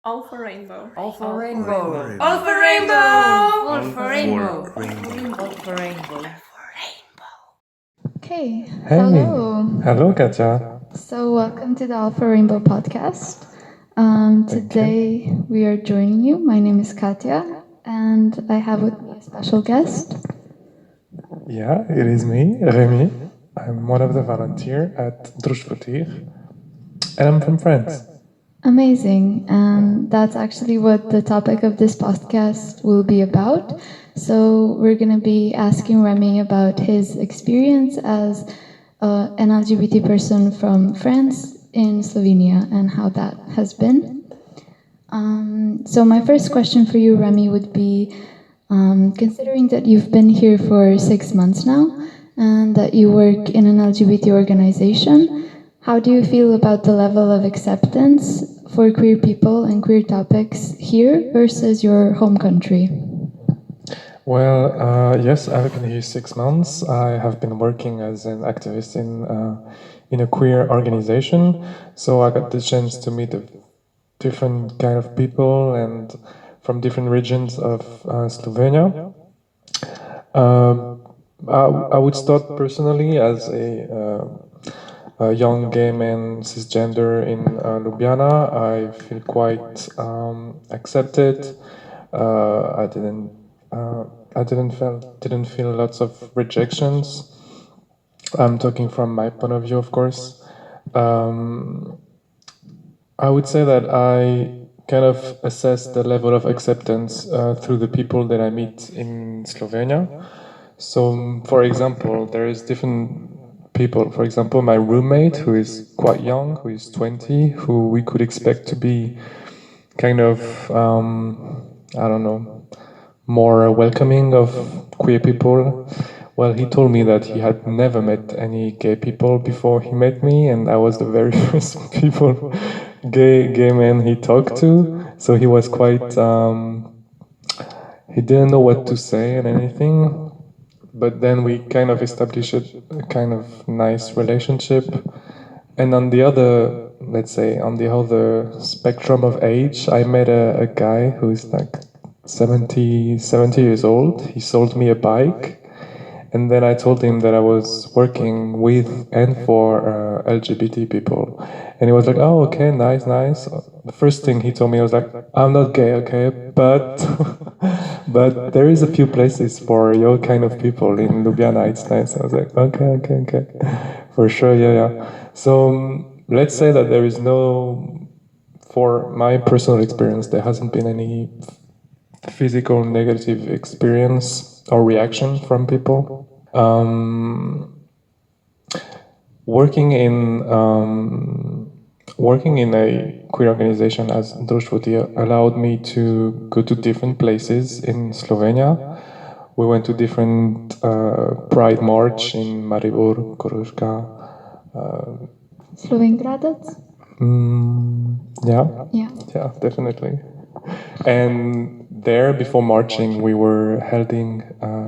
All for rainbow. All for rainbow. All for rainbow. All for rainbow. All for rainbow. Okay, Hey. hello. Hello, Katja. So welcome to the All for Rainbow podcast. Today we are joining you. My name is Katja, and I have with me a special guest. Yeah, it is me, Rémi. I'm one of the volunteers at Ljubljana, and I'm from France. Amazing, and that's actually what the topic of this podcast will be about. So we're going to be asking Rémi about his experience as an LGBT person from France in Slovenia and how that has been. So my first question for you, Rémi, would be, considering that you've been here for 6 months now and that you work in an LGBT organization, how do you feel about the level of acceptance for queer people and queer topics here versus your home country? Well, yes, I've been here 6 months. I have been working as an activist in a queer organization, so I got the chance to meet a different kind of people and from different regions of Slovenia. I would start personally as a young gay man cisgender in Ljubljana. I feel quite accepted. I didn't feel lots of rejections. I'm talking from my point of view, of course. I would say that I kind of assess the level of acceptance through the people that I meet in Slovenia. So, for example, there is different people. For example, my roommate, who is quite young, who is 20, who we could expect to be kind of, I don't know, more welcoming of queer people. Well, he told me that he had never met any gay people before he met me, and I was the very first gay man he talked to. So he was quite, he didn't know what to say and anything. But then we kind of established a kind of nice relationship. And on the other, let's say, on the other spectrum of age, I met a guy who is like 70 years old. He sold me a bike. And then I told him that I was working with and for LGBT people. And he was like, oh, okay, nice. The first thing he told me, I was like, I'm not gay, okay, but but there is a few places for your kind of people in Ljubljana, it's nice. I was like, okay. For sure, yeah. So let's say that there is no, for my personal experience, there hasn't been any physical negative experience or reaction from people. Working in a queer organization as Društvo allowed me to go to different places in Slovenia. We went to different Pride March in Maribor, Koroška. Slovengradac? Yeah, definitely. And there, before marching, we were holding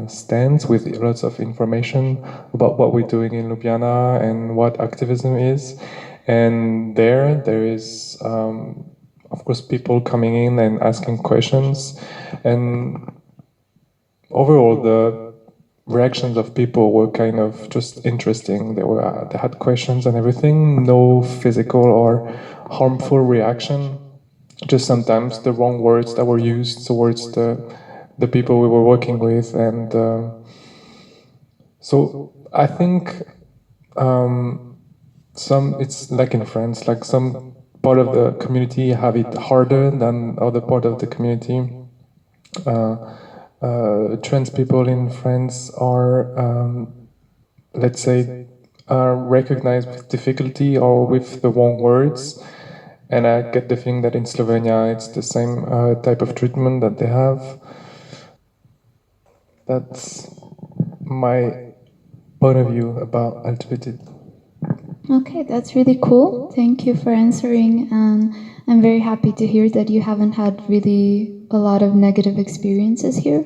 stands with lots of information about what we're doing in Ljubljana and what activism is. And there is, of course, people coming in and asking questions. And overall, the reactions of people were kind of just interesting. They had questions and everything, no physical or harmful reaction. Just sometimes the wrong words that were used towards the people we were working with, and so I think it's like in France, like some part of the community have it harder than other part of the community. Trans people in France are, let's say, are recognized with difficulty or with the wrong words. And I get the feeling that in Slovenia it's the same type of treatment that they have. That's my point of view about LGBT. Okay, that's really cool. Thank you for answering, and I'm very happy to hear that you haven't had really a lot of negative experiences here.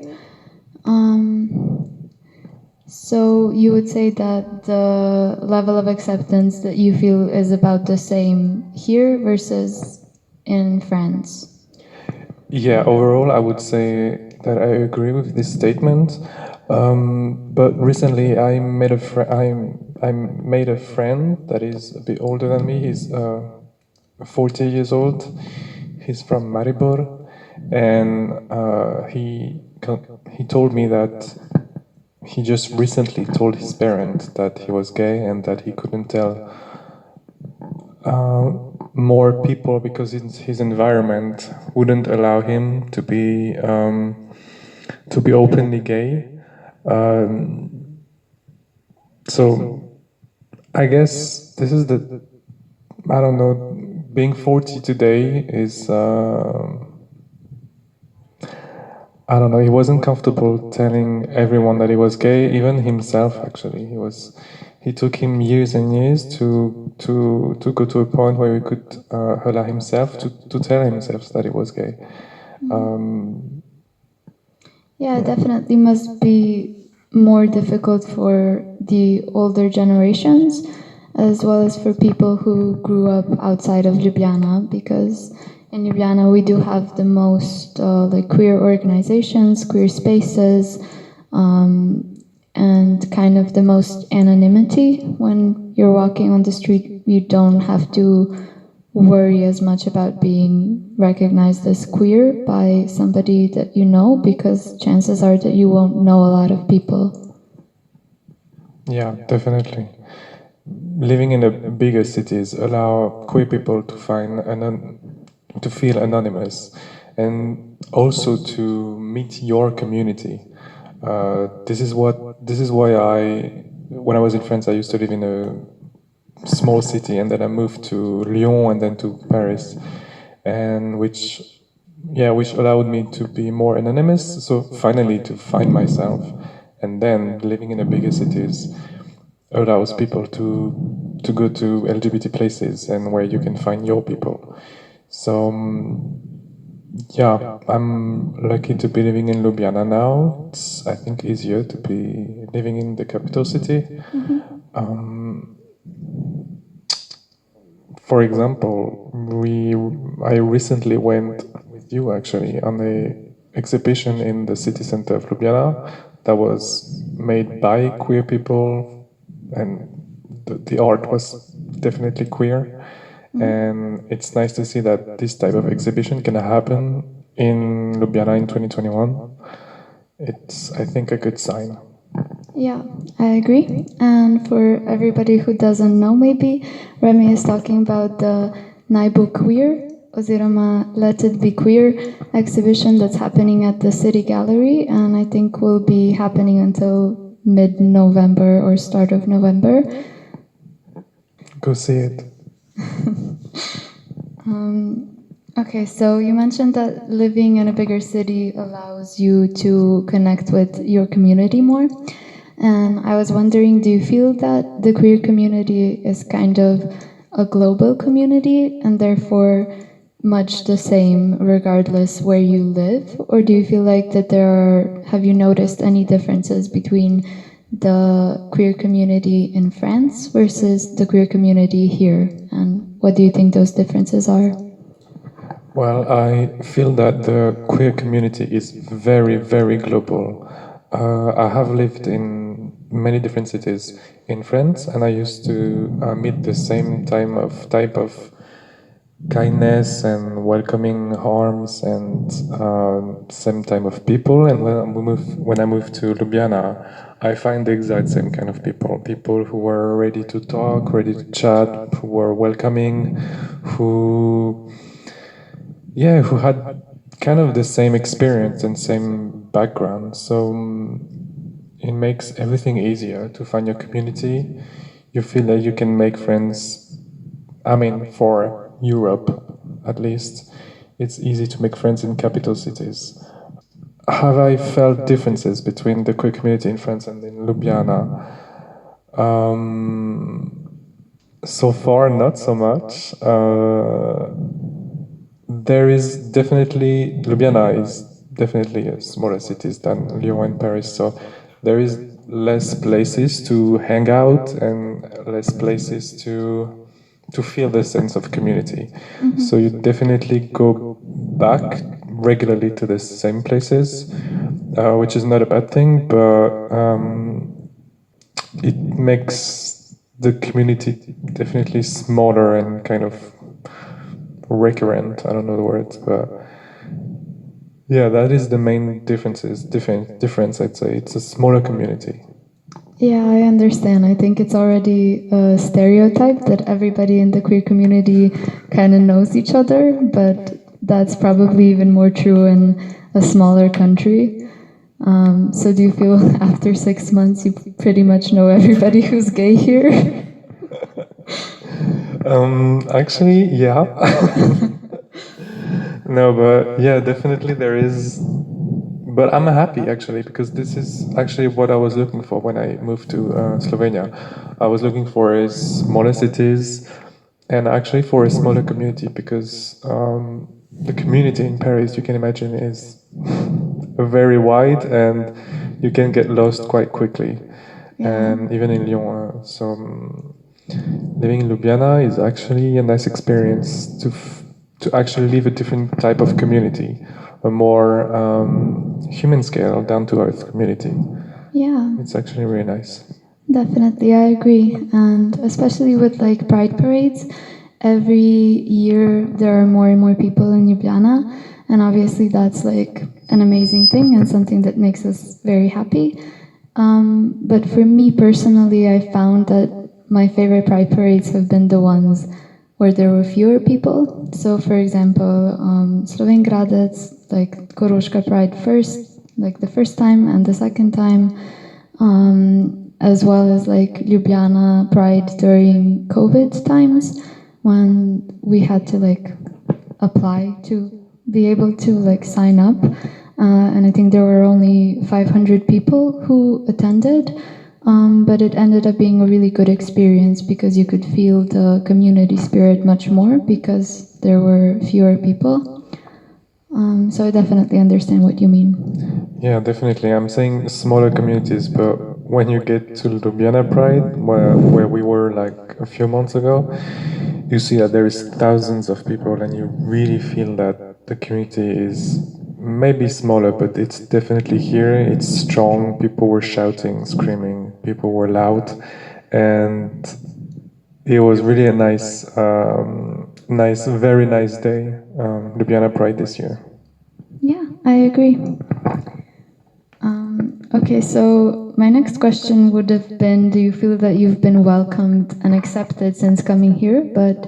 So you would say that the level of acceptance that you feel is about the same here versus in France? Yeah, overall, I would say that I agree with this statement. But recently, I made a friend that is a bit older than me. He's 40 years old. He's from Maribor, and he told me that he just recently told his parents that he was gay and that he couldn't tell more people because his environment wouldn't allow him to be openly gay. So I guess this is the, I don't know, being 40 today is I don't know. He wasn't comfortable telling everyone that he was gay, even himself. Actually, he took him years and years to go to a point where he could allow himself to tell himself that he was gay. Yeah, it definitely must be more difficult for the older generations, as well as for people who grew up outside of Ljubljana, because in Ljubljana we do have the most like queer organizations, queer spaces, and kind of the most anonymity. When you're walking on the street, you don't have to worry as much about being recognized as queer by somebody that you know, because chances are that you won't know a lot of people. Yeah, definitely. Living in the bigger cities allow queer people to to feel anonymous, and also to meet your community. This is why when I was in France, I used to live in a small city, and then I moved to Lyon and then to Paris, and which allowed me to be more anonymous. So finally, to find myself, and then living in the bigger cities allows people to go to LGBT places and where you can find your people. So yeah, I'm lucky to be living in Ljubljana now. It's, I think, easier to be living in the capital city. For example, I recently went with you actually on a exhibition in the city center of Ljubljana that was made by queer people, and the art was definitely queer. And it's nice to see that this type of exhibition can happen in Ljubljana in 2021. It's, I think, a good sign. Yeah, I agree. And for everybody who doesn't know, maybe Remy is talking about the Naibu Queer, oziroma Let It Be Queer exhibition that's happening at the City Gallery, and I think will be happening until mid-November or start of November. Go see it. Okay, so you mentioned that living in a bigger city allows you to connect with your community more. And I was wondering, do you feel that the queer community is kind of a global community and therefore much the same regardless where you live? Or do you feel like that have you noticed any differences between the queer community in France versus the queer community here? And what do you think those differences are? Well, I feel that the queer community is very, very global. I have lived in many different cities in France, and I used to meet the same type of kindness and welcoming arms and same type of people. And when I moved to Ljubljana, I find the exact same kind of people who were ready to talk, ready to chat, who were welcoming, who had kind of the same experience and same background. So it makes everything easier to find your community. You feel that you can make friends. I mean, for Europe, at least, it's easy to make friends in capital cities. Have I felt differences between the queer community in France and in Ljubljana? So far, not so much. There is definitely, Ljubljana is definitely a smaller city than Lyon and Paris, so there is less places to hang out and less places to feel the sense of community. So you definitely go back regularly to the same places, which is not a bad thing, but it makes the community definitely smaller and kind of recurrent. I don't know the words, but yeah, that is the main difference. I'd say it's a smaller community. Yeah, I understand. I think it's already a stereotype that everybody in the queer community kind of knows each other, but that's probably even more true in a smaller country. So do you feel after 6 months you pretty much know everybody who's gay here? Actually, yeah. No, but yeah, definitely there is. But I'm happy actually, because this is actually what I was looking for when I moved to Slovenia. I was looking for a smaller cities and actually for a smaller community, because the community in Paris, you can imagine, is very wide and you can get lost quite quickly. And even in Lyon, living in Ljubljana is actually a nice experience to actually live a different type of community, a more human scale, down to earth community. Yeah. It's actually really nice. Definitely, I agree. And especially with like pride parades, every year there are more and more people in Ljubljana. And obviously that's like an amazing thing and something that makes us very happy. But for me personally, I found that my favorite pride parades have been the ones where there were fewer people. So for example, Sloven Gradec, like Koroška Pride first, like the first time and the second time, as well as like Ljubljana Pride during COVID times, when we had to like apply to be able to like sign up. And I think there were only 500 people who attended, but it ended up being a really good experience because you could feel the community spirit much more because there were fewer people. So I definitely understand what you mean. Yeah, definitely. I'm saying smaller communities, but when you get to Ljubljana Pride, where we were like a few months ago, you see that there is thousands of people, and you really feel that the community is maybe smaller, but it's definitely here. It's strong. People were shouting, screaming. People were loud, and it was really a very nice day, Ljubljana Pride this year. Yeah, I agree. Okay, so my next question would have been, do you feel that you've been welcomed and accepted since coming here? But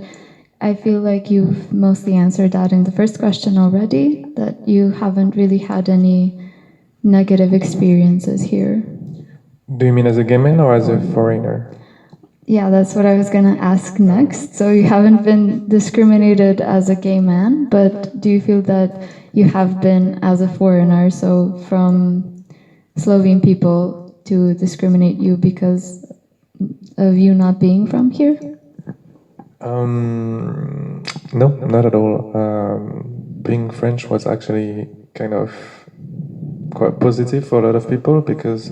I feel like you've mostly answered that in the first question already, that you haven't really had any negative experiences here. Do you mean as a gay man or as a foreigner? Yeah, that's what I was going to ask next. So you haven't been discriminated as a gay man, but do you feel that you have been as a foreigner, so from Slovene people to discriminate you because of you not being from here? No, not at all. Being French was actually kind of quite positive for a lot of people, because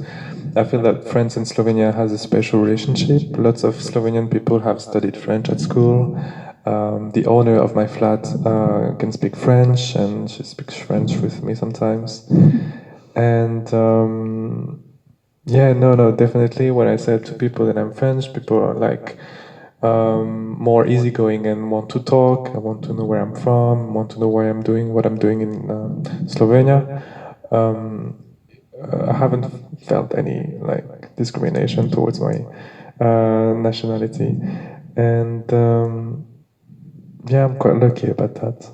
I feel that France and Slovenia has a special relationship. Lots of Slovenian people have studied French at school. The owner of my flat can speak French, and she speaks French with me sometimes. And yeah, no, definitely. When I said to people that I'm French, people are like more easygoing and want to talk. I want to know where I'm from, want to know why I'm doing what I'm doing in Slovenia. I haven't felt any like discrimination towards my nationality, and yeah, I'm quite lucky about that.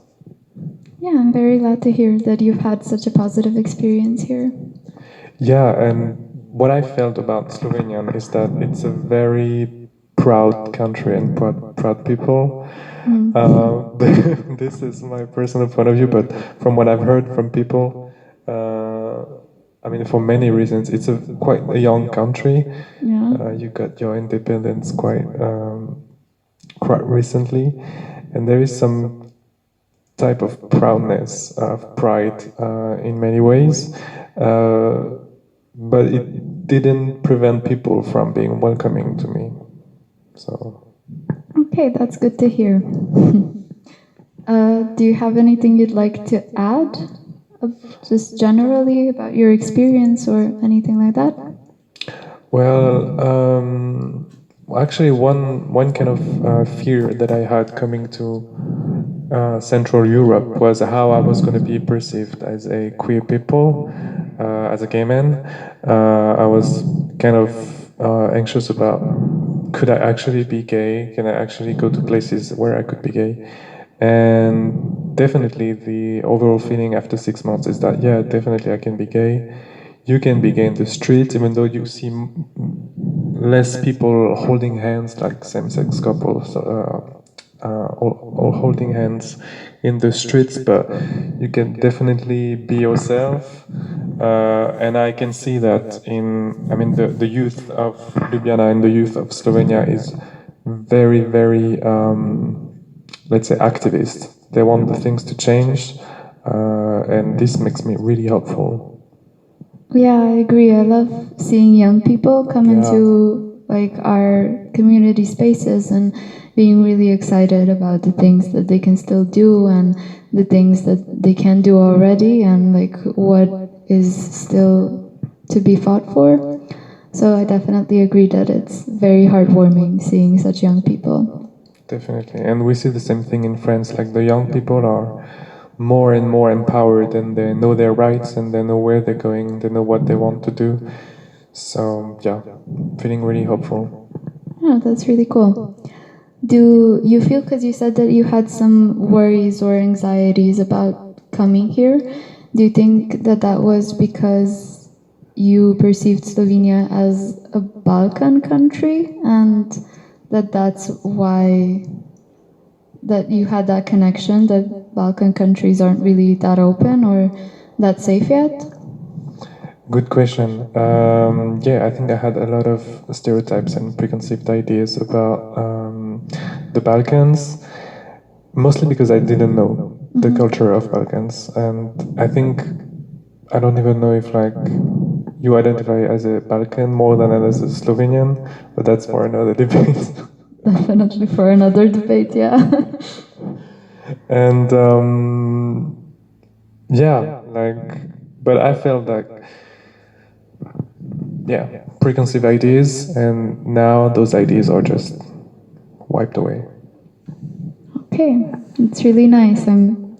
Yeah, I'm very glad to hear that you've had such a positive experience here. Yeah, and what I felt about Slovenia is that it's a very proud country and proud people. This is my personal point of view, but from what I've heard from people, I mean, for many reasons, it's quite a young country. Yeah. You got your independence quite recently, and there is some type of proudness, of pride in many ways, but it didn't prevent people from being welcoming to me. So. Okay, that's good to hear. Do you have anything you'd like to add, just generally about your experience or anything like that? Well, actually, one kind of fear that I had coming to Central Europe was how I was going to be perceived as a queer people, as a gay man. I was kind of anxious about, could I actually be gay? Can I actually go to places where I could be gay? And definitely the overall feeling after 6 months is that, yeah, definitely I can be gay. You can be gay in the street, even though you see less people holding hands like same-sex couples, or holding hands in the streets, but you can definitely be yourself. And I can see that the youth of Ljubljana and the youth of Slovenia is very, very, let's say, activist. They want the things to change, and this makes me really hopeful. Yeah, I agree. I love seeing young people come into like our community spaces and being really excited about the things that they can still do and the things that they can do already and like what is still to be fought for. So I definitely agree that it's very heartwarming seeing such young people. Definitely, and we see the same thing in France. Like the young people are more and more empowered, and they know their rights, and they know where they're going, they know what they want to do. So yeah, feeling really hopeful. Yeah, that's really cool. Do you feel, because you said that you had some worries or anxieties about coming here, do you think that that was because you perceived Slovenia as a Balkan country and that that's why that you had that connection that Balkan countries aren't really that open or that safe yet? Good question. Yeah, I think I had a lot of stereotypes and preconceived ideas about the Balkans, mostly because I didn't know the culture of Balkans, and I think I don't even know if like you identify as a Balkan more than as a Slovenian, but that's for another debate. Definitely for another debate, yeah. And yeah, like, but I felt like, yeah, preconceived ideas, and now those ideas are just wiped away. Okay, it's really nice.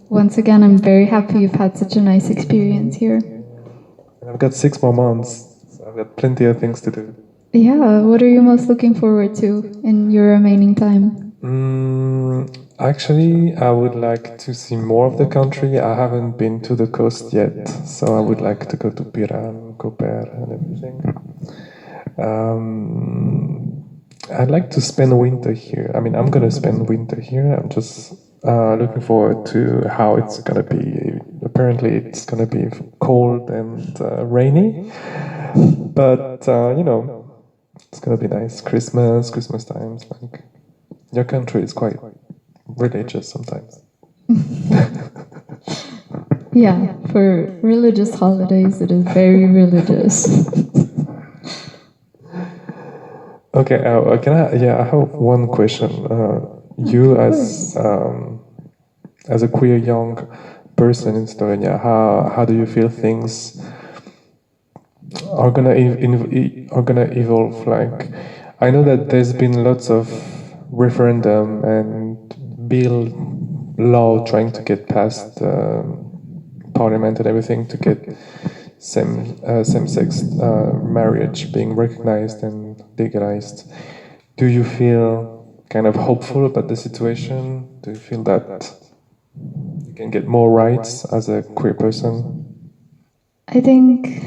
Once again, I'm very happy you've had such a nice experience here. And I've got 6 more months, so I've got plenty of things to do. Yeah, what are you most looking forward to in your remaining time? Actually, I would like to see more of the country. I haven't been to the coast yet, so I would like to go to Piran, Koper, and everything. I'd like to spend winter here. I mean, I'm gonna spend winter here. I'm just looking forward to how it's gonna be. Apparently, it's gonna be cold and rainy, but it's gonna be nice. Christmas times. Like your country is quite religious sometimes. Yeah, for religious holidays, it is very religious. Okay, can I? Yeah, I have one question. You as a queer young person in Slovenia, how do you feel things are gonna evolve? Like, I know that there's been lots of referendum and bill law trying to get past parliament and everything to get same-sex marriage being recognized and legalized. Do you feel kind of hopeful about the situation? Do you feel that you can get more rights as a queer person? I think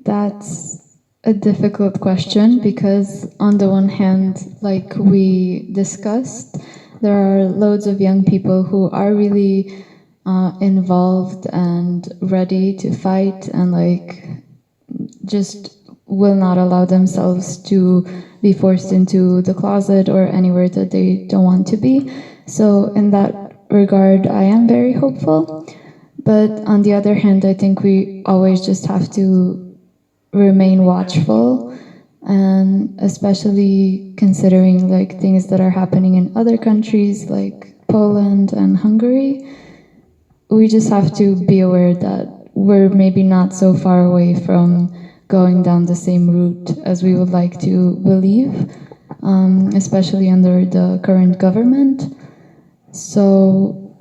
that's a difficult question because, on the one hand, like we discussed, there are loads of young people who are really involved and ready to fight and like just will not allow themselves to be forced into the closet or anywhere that they don't want to be. So in that regard, I am very hopeful. But on the other hand, I think we always just have to remain watchful, and especially considering like things that are happening in other countries, like Poland and Hungary. We just have to be aware that we're maybe not so far away from going down the same route as we would like to believe, especially under the current government. So,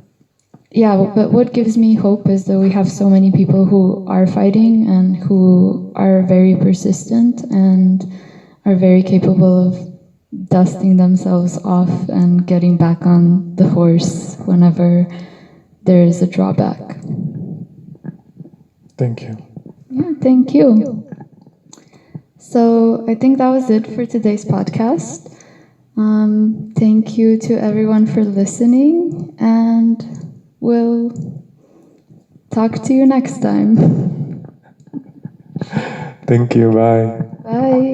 yeah, but what gives me hope is that we have so many people who are fighting and who are very persistent and are very capable of dusting themselves off and getting back on the horse whenever there is a drawback. Thank you. Yeah, thank you. So I think that was it for today's podcast. Thank you to everyone for listening, and we'll talk to you next time. Thank you. Bye. Bye.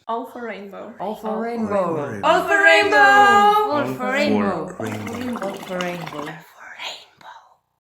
All for rainbow. All for rainbow. All for rainbow. All for rainbow. All for rainbow.